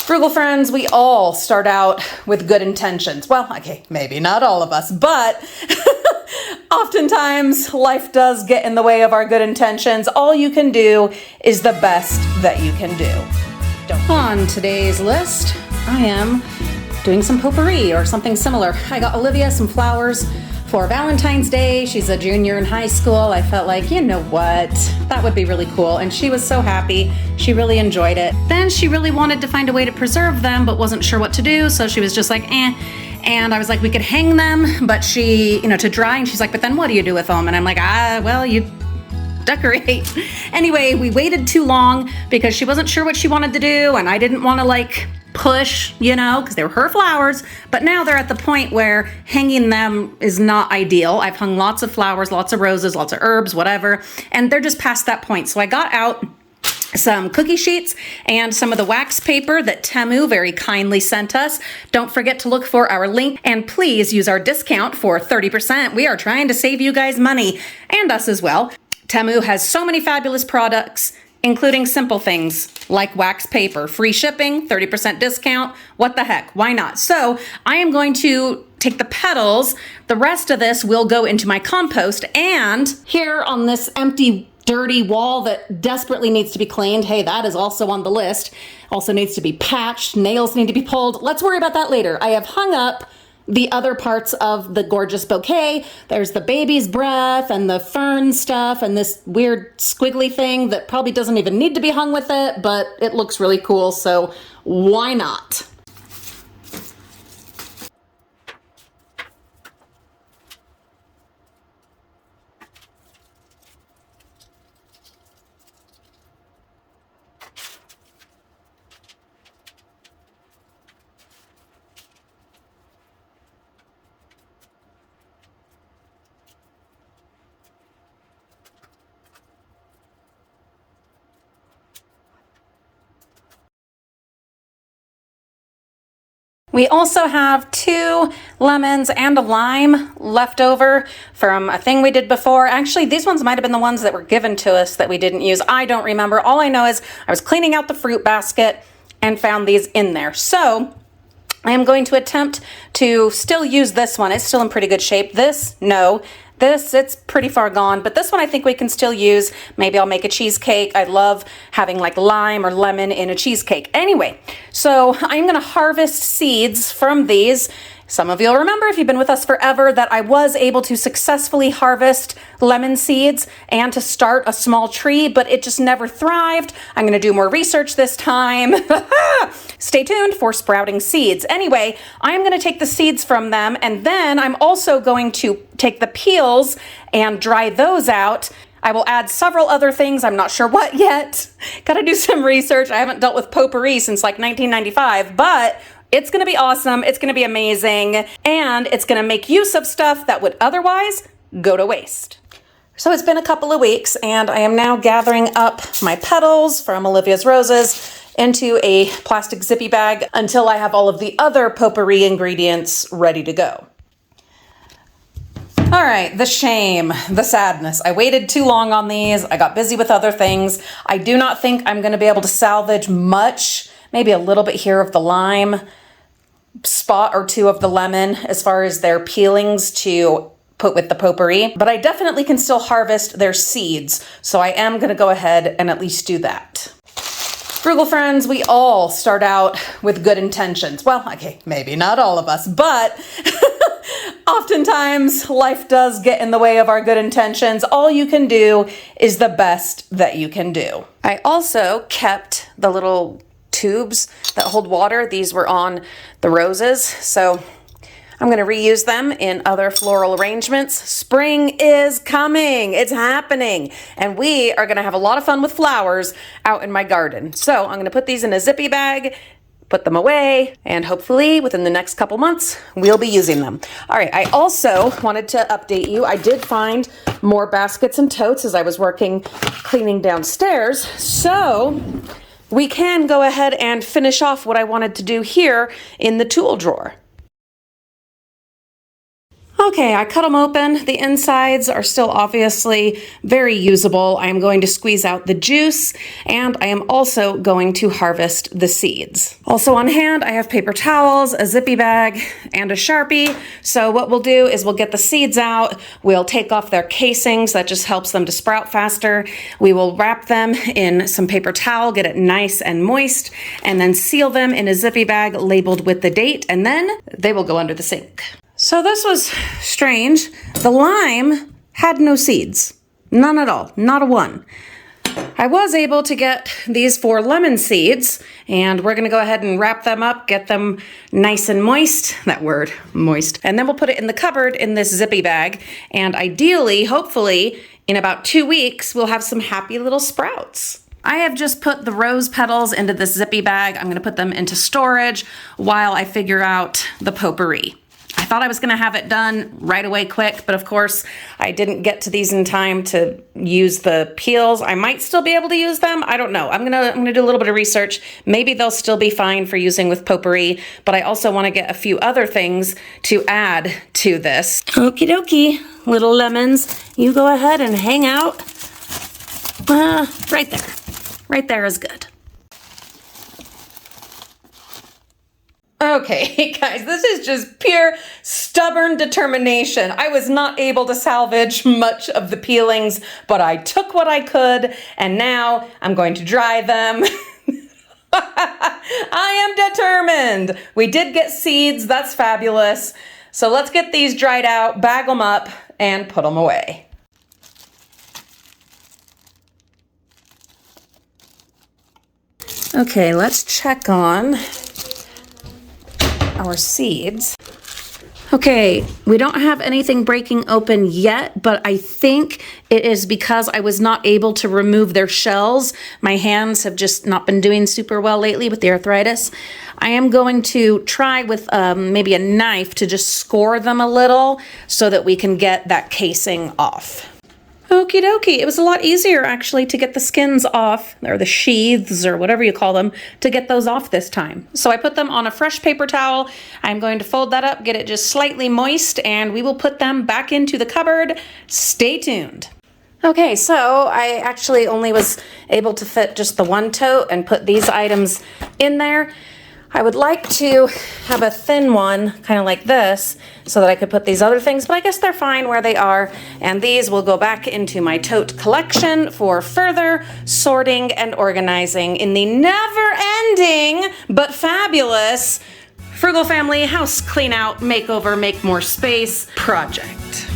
Frugal friends, we all start out with good intentions. Well, okay, maybe not all of us, but oftentimes life does get in the way of our good intentions. All you can do is the best that you can do. On today's list, I am doing some potpourri or something similar. I got Olivia some flowers for Valentine's Day. She's a junior in high school. I felt like, you know what, that would be really cool. And she was so happy. She really enjoyed it. Then she really wanted to find a way to preserve them, but wasn't sure what to do. So she was just like, eh. And I was like, we could hang them, but she, to dry. And she's like, but then what do you do with them? And I'm like, well, you decorate. Anyway, we waited too long because she wasn't sure what she wanted to do. And I didn't want to push, because they were her flowers, but now they're at the point where hanging them is not ideal. I've hung lots of flowers, lots of roses, lots of herbs, whatever, and they're just past that point. So I got out some cookie sheets and some of the wax paper that Temu very kindly sent us. Don't forget to look for our link and please use our discount for 30%. We are trying to save you guys money and us as well. Temu has so many fabulous products, including simple things like wax paper, free shipping, 30% discount. What the heck? Why not? So I am going to take the petals. The rest of this will go into my compost. And here on this empty, dirty wall that desperately needs to be cleaned, hey, that is also on the list. Also needs to be patched. Nails need to be pulled. Let's worry about that later. I have hung up the other parts of the gorgeous bouquet. There's the baby's breath and the fern stuff and this weird squiggly thing that probably doesn't even need to be hung with it, but it looks really cool, so why not? We also have 2 lemons and a lime left over from a thing we did before. Actually, these ones might have been the ones that were given to us that we didn't use. I don't remember. All I know is I was cleaning out the fruit basket and found these in there. So I am going to attempt to still use this one. It's still in pretty good shape. This, no. This, it's pretty far gone, but this one I think we can still use. Maybe I'll make a cheesecake. I love having lime or lemon in a cheesecake. Anyway, so I'm gonna harvest seeds from these. Some of you'll remember, if you've been with us forever, that I was able to successfully harvest lemon seeds and to start a small tree, but it just never thrived. I'm going to do more research this time. Stay tuned for sprouting seeds. Anyway, I'm going to take the seeds from them, and then I'm also going to take the peels and dry those out. I will add several other things. I'm not sure what yet. Gotta do some research. I haven't dealt with potpourri since 1995, but it's gonna be awesome, it's gonna be amazing, and it's gonna make use of stuff that would otherwise go to waste. So it's been a couple of weeks, and I am now gathering up my petals from Olivia's roses into a plastic zippy bag until I have all of the other potpourri ingredients ready to go. All right, the shame, the sadness. I waited too long on these. I got busy with other things. I do not think I'm gonna be able to salvage much, maybe a little bit here of the lime, spot or 2 of the lemon as far as their peelings to put with the potpourri, but I definitely can still harvest their seeds. So I am gonna go ahead and at least do that. Frugal friends, we all start out with good intentions. Well, okay, maybe not all of us, but oftentimes life does get in the way of our good intentions. All you can do is the best that you can do. I also kept the little tubes that hold water. These were on the roses, so I'm going to reuse them in other floral arrangements. Spring is coming. It's happening. And we are going to have a lot of fun with flowers out in my garden. So I'm going to put these in a zippy bag, put them away, and hopefully within the next couple months, we'll be using them. All right, I also wanted to update you. I did find more baskets and totes as I was cleaning downstairs. So we can go ahead and finish off what I wanted to do here in the tool drawer. Okay, I cut them open. The insides are still obviously very usable. I am going to squeeze out the juice, and I am also going to harvest the seeds. Also on hand, I have paper towels, a zippy bag, and a Sharpie. So what we'll do is we'll get the seeds out, we'll take off their casings, that just helps them to sprout faster. We will wrap them in some paper towel, get it nice and moist, and then seal them in a zippy bag labeled with the date, and then they will go under the sink. So this was strange. The lime had no seeds. None at all. Not a one. I was able to get these 4 lemon seeds, and we're going to go ahead and wrap them up, get them nice and moist. That word, moist. And then we'll put it in the cupboard in this zippy bag. And ideally, hopefully, in about 2 weeks, we'll have some happy little sprouts. I have just put the rose petals into this zippy bag. I'm going to put them into storage while I figure out the potpourri. I thought I was going to have it done right away quick, but of course I didn't get to these in time to use the peels. I might still be able to use them. I don't know. I'm gonna do a little bit of research. Maybe they'll still be fine for using with potpourri, but I also want to get a few other things to add to this. Okie dokie, little lemons. You go ahead and hang out right there. Right there is good. Okay, guys, this is just pure stubborn determination. I was not able to salvage much of the peelings, but I took what I could, and now I'm going to dry them. I am determined. We did get seeds. That's fabulous. So let's get these dried out, bag them up, and put them away. Okay, let's check on our seeds. Okay, we don't have anything breaking open yet, but I think it is because I was not able to remove their shells. My hands have just not been doing super well lately with the arthritis. I am going to try with maybe a knife to just score them a little so that we can get that casing off. Okie dokie. It was a lot easier actually to get the skins off, or the sheaths, or whatever you call them, to get those off this time. So I put them on a fresh paper towel. I'm going to fold that up, get it just slightly moist, and we will put them back into the cupboard. Stay tuned. Okay, so I actually only was able to fit just the one tote and put these items in there. I would like to have a thin one, kind of like this, so that I could put these other things, but I guess they're fine where they are, and these will go back into my tote collection for further sorting and organizing in the never-ending but fabulous Frugal Family House Clean Out Makeover Make More Space project.